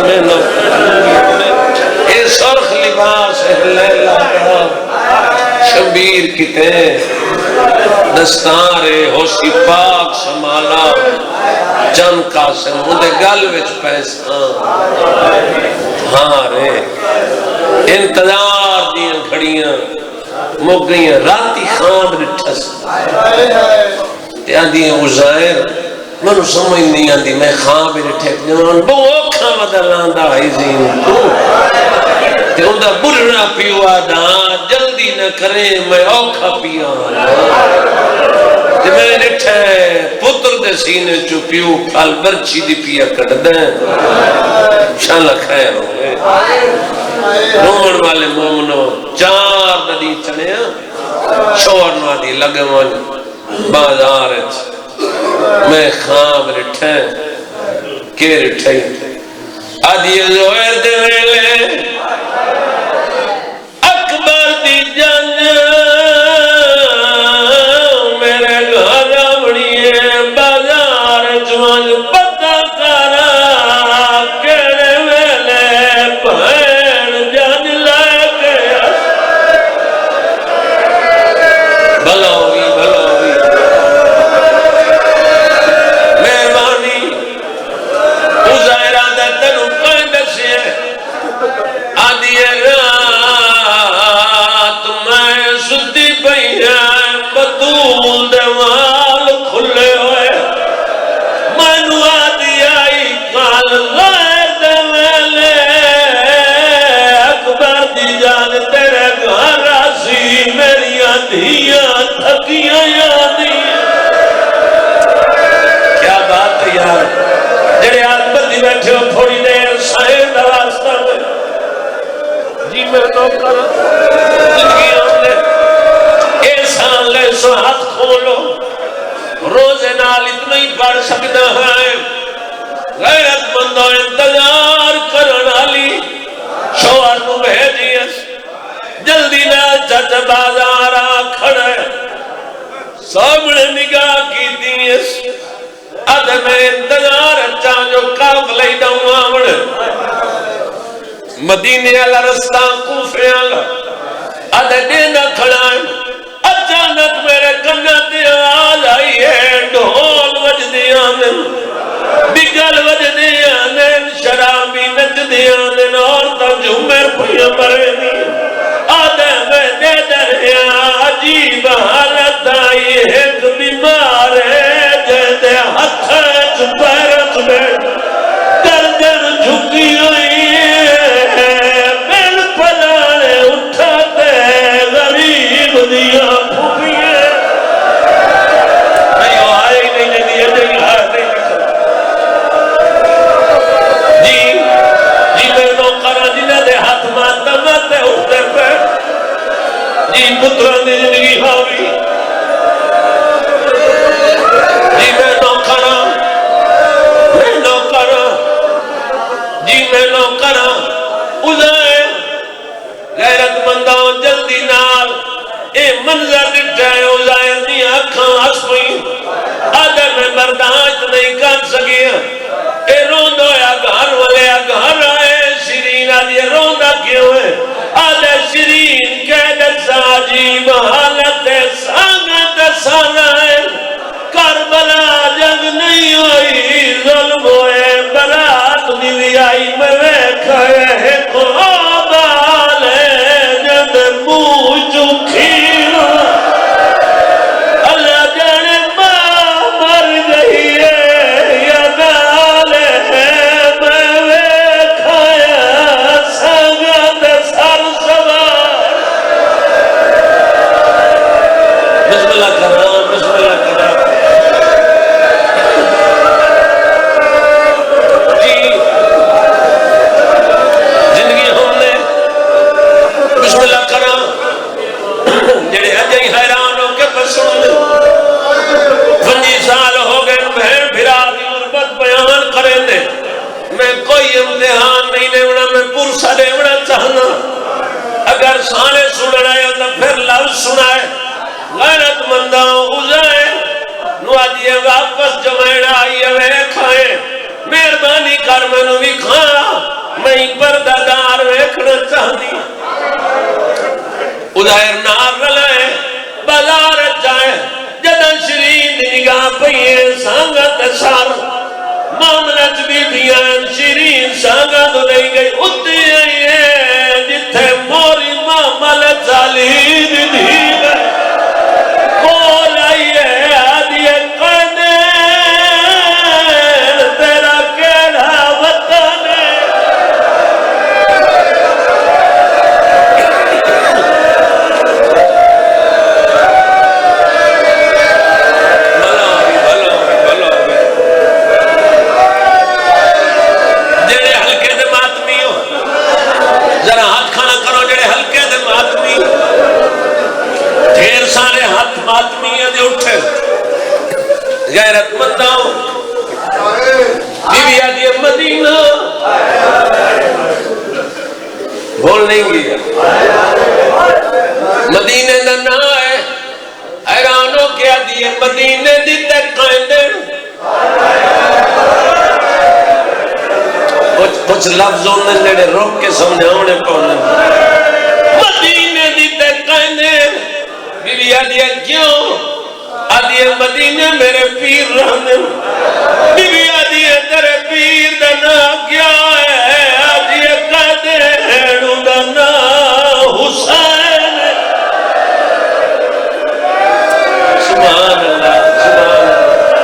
میں نو اے سرخ لباس ہے لیلا دا شبیر کی دیں دستارے ہوشی پاک شمالا چند قاسم ہوں دے گل وچ پیسہ ہاں رے انتظار دیاں کھڑیاں مک گئیاں راتی خواب رٹھس تے آدھی عزیر منو سمجھ نہیں آدھی میں خواب رٹھے جنان بہو اوکھا مدلان دا آئی زین تو تے اندھا برنا پیوا دا جلدی نہ کریں میں اوکھا پیا تے میں رٹھے پتر دے سینے چو پیو پھال برچی دی پیا کٹ دیں شانلہ خیر ہوئے رومن والے مومنوں 4 ددی چڑھیاں شور نوادی لگے من بازار میں خواب رٹھے کے رٹھے آدھی زویر دے ویلے اکبر دی جنج میرے گھر آمڑی ہے بازار جوان پتہ کرا کیڑے ویلے بھین جنج لائے گیا بھلوی مہربانی عزیرہ دے تنو کوئی دسی ہے آدھی رات میں ستی پئی ہے بطول دے وال کھلے ہوئے مینو آدھی آئی کال غیر دے ویلے اکبر دی جان تیرے گھر آسی میری آدھیاں تھکیاں یادیاں کیا بات ہے یار جڑے آدھ دی بیٹھے ہو تھوڑی دیر سائن دا واسطہ میں جی میں نوکر زندگی ہونے احسان لے سو ہاتھ کھولو روزے نال اتنا ہی پڑھ سکتا ہے غیرت مندو انتظار کرنالی شوہر نو بھیجیس جلدی نہ چچ بازارا کھڑے سامنے نگاہ کی دیس ادھ میں انتظار اچھا جو کاف لئی دوں آمڑ مدینے والا رستہ کوفے والا آدھے دینا کھڑا ہے اچانک میرے کنا تے آواز آئی ہے ڈھول وجدیاں نے بگل وجدیاں نے شرابی نچدیاں نے عورتاں جھومر پھیاں مرے نہیں آدھے میں دے دریا عجیب حالت آئی ایک بیمار ہے جیدے ہتھ پیرت میں گردن جھکی ہوئی ہے بل پلانے اٹھاتے غریب دیا پھوپیے نہیں وہ آئے ہی نہیں جنہی اجھے ہاتھ نہیں نکل جی میں نوکرہ جنہیں دے ہاتھ ماتا ماتے اٹھتے پہ جی پتران دی زندگی ہاوی جی میں نوکرہ جی میں نوکرہ ازائے غیرت مندوں جلدی نال اے منظر ڈٹھائے ازائے نہیں آنکھاں ہس پئی آدھے میں برداشت نہیں کر سکیا اے روندو یا گھر والے یا گھر آئے شیرین آدھے روندہ کیوں ہے آدھے شیرین کہہ دسا عجیب حالت سانگت سانائے کربلا جنگ نہیں ہوئی ظلم ہوئے برات نہیں آئی میں ویکھے کو بالے جد منہ چکھی اللہ جانے ماں مر گئی ہے یا نال ہے میں ویکھے سانگت سر سوار بسم اللہ کرام بسم اللہ کرام بسم اللہ کرا جڑے اجائی حیران ہو کے پسند 25 سال ہو گئے بہن بھرا دی غربت بیان کریں دے میں کوئی امتحان نہیں لیونا میں پرسا لیونا چاہنا اگر سانے سننا ہے تو پھر لفظ سنائے غیرت مندوں ازائے نوادیے واپس جمعینا آئیے وے کھائیں مہربانی کر میں نو بھی کھایا میں پردہ دار ویکھنا چاہنی ادھائر نار رلائے بازار جائے جدن شیرین دی نگاہ پئیے سانگت سار معاملت بھی بیان شیرین سانگت رہی گئی اتی آئیے جتھے موری معاملت ظالی دی گئی کول آئیے آدھیے قیدے تیرا کیڑا وطن غیرت مندوں بی بی آدھی مدینہ بول نہیں گیا مدینہ دا نا ہے حیرانوں کیا دیئے مدینہ دی تکائندے کچھ لفظوں نے جڑے روک کے سمجھاؤنے پہنے مدینہ دی تکائندے بی بی آدھی کیوں آدھی مدینہ میرے پیر رہنے بی بی آدھی تیرے پیر دنا کیا ہے آدھی قیدے ہیڑو دنا حسین سبحان اللہ سبحان اللہ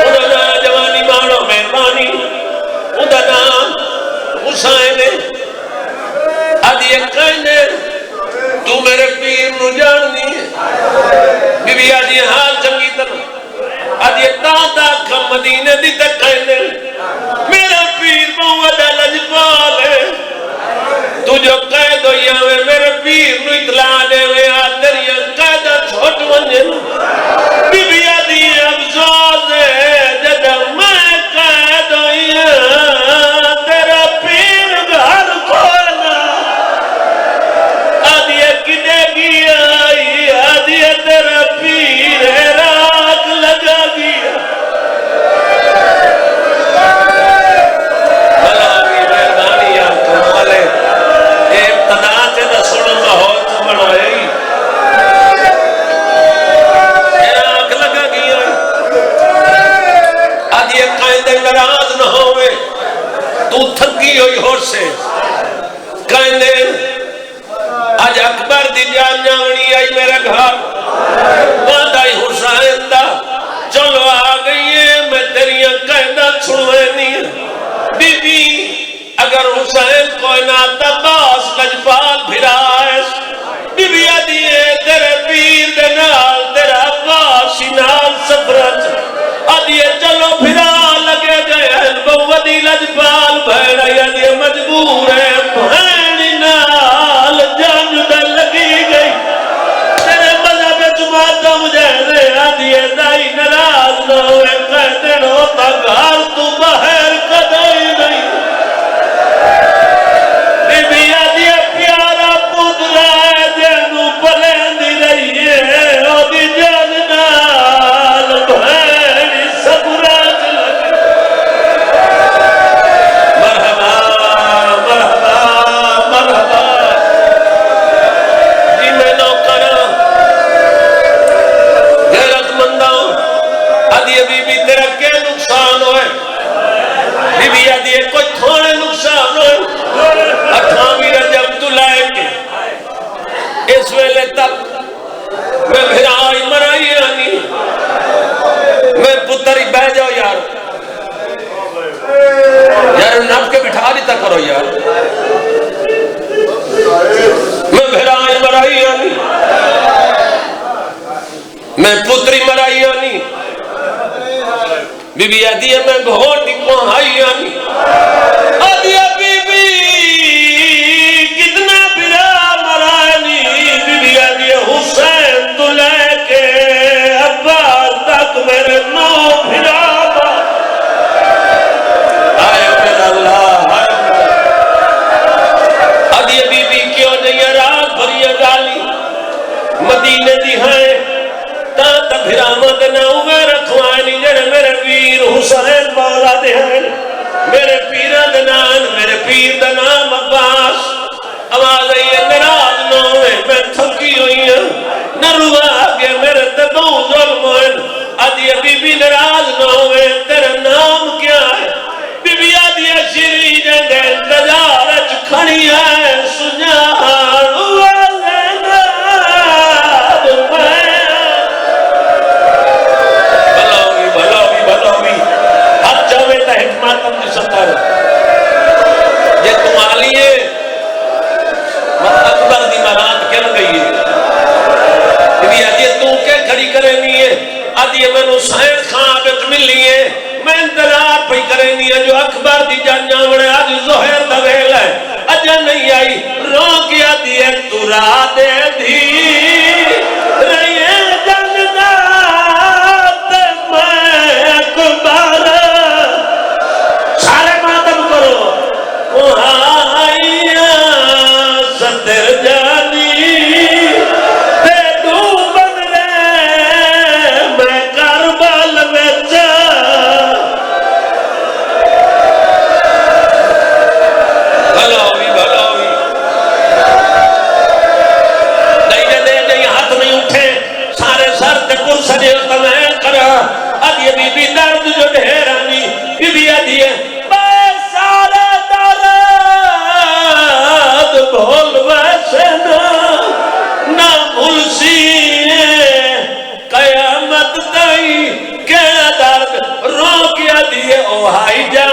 ادھنا جوانی مانو مہربانی ادھنا حسین آدھی قیدے تو میرے پیر نو جاننی ہے بی بی آدھی حال چنگی طرح آدھی دادا کا مدینہ دی تک کہنے میرا پیر مودا لجپال ہے تو جو قید ہوئی آوے میرے پیر نو اطلاع دے وے آدھری قیدہ چھوٹ ونجن بی بی آدھی افسوس ہے جدہ میں قید ہوئی تیرا پیر گھر کھونا آدھی کدے گیا آدھی تیرا پیر رات لگا گیا چھڑوینی بی بی اگر حسین کوئنات عباس لجپال بھرائیس بی بی آدھیے تیرے پیر دے نال تیرا عباس نال سفرت آدھیے چلو بھرا لگے گئے بودی لجپال بھیڑا آدھیے مجبور ہے بھینی نال جان دے لگی گئی تیرے مذہب جماعتہ مجھے دے آدھیے دائی نراز نہ ہوئے کہتے نو تگار تو بہر کدائی نہیں بی بی آدھیے پیارا پودرا ہے جنو پلیندی رہی ہے آدھی جان نال بھینی سبرات لگی مرحبا مرحبا مرحبا جی میں نوکر غیرت مندوں آدھیے بی بی تیرا کیا نقصان ہوئے بی بی آدھیے کوئی تھوڑے نقصان ہوئے اٹھامی رجب تو لائے کے اس ویلے تک میں بھرائی مرائی آنی میں پتری بہ جاؤ یار یار نب کے بٹھا دیتا کرو یار میں بھرائی مرائی آنی میں پتری مرائی آنی بی بی آدھیے میں گھوٹی کو ہائی آنی آدھیے بی بی کتنا بھرا مرانی بی بی آدھیے حسین تو لے کے عباس تک میرے نو بھرا آئے میرا اللہ آدھیے بی بی کیوں نہیں رات بھری گالی مدینے دی ہیں تا بھرا مد نہ رکھوانی جڑے میرے پیر حسین مولا دے ہیں میرے پیرہ دنان میرے پیر دنام عباس آواز آئی ہے نراز نہ ہوئے میں تھکی ہوئی ہوں نہ روا آگے میرے تبوں ظلم ہوئے آدھی بی بی نراز نہ ہوئے تیرا نام کیا ہے بی بی آدھی شری جنگے تجارج کھڑی ہے سنیار حکماتم کی سطر یہ تم آلیے اکبر دی مرات کل گئی ہے یہ آدھیے تم کے کھڑی کرے نہیں ہے آدھیے میں حسین خان بک ملی ہے میں انتظار پہ کرے نہیں ہے جو اکبر دی جان جامڑے آج زہر دویل ہے اجا نہیں آئی رو کی آدھیے تو را دے دی رہی ہے جنات میں اکبر ستر جانی تے ڈوبن رے میں کربل وچ بھلا ہوئی نہیں دے نہیں ہاتھ نہیں اٹھے سارے سر تے پر سجے تمہیں کرا ادھیے بی بی درد جو ڈھیرانی بی بی ادھیے بھول ویسے نہ بھول سی قیامت دائی کیا درد رو کیا دیئے او ہائی جا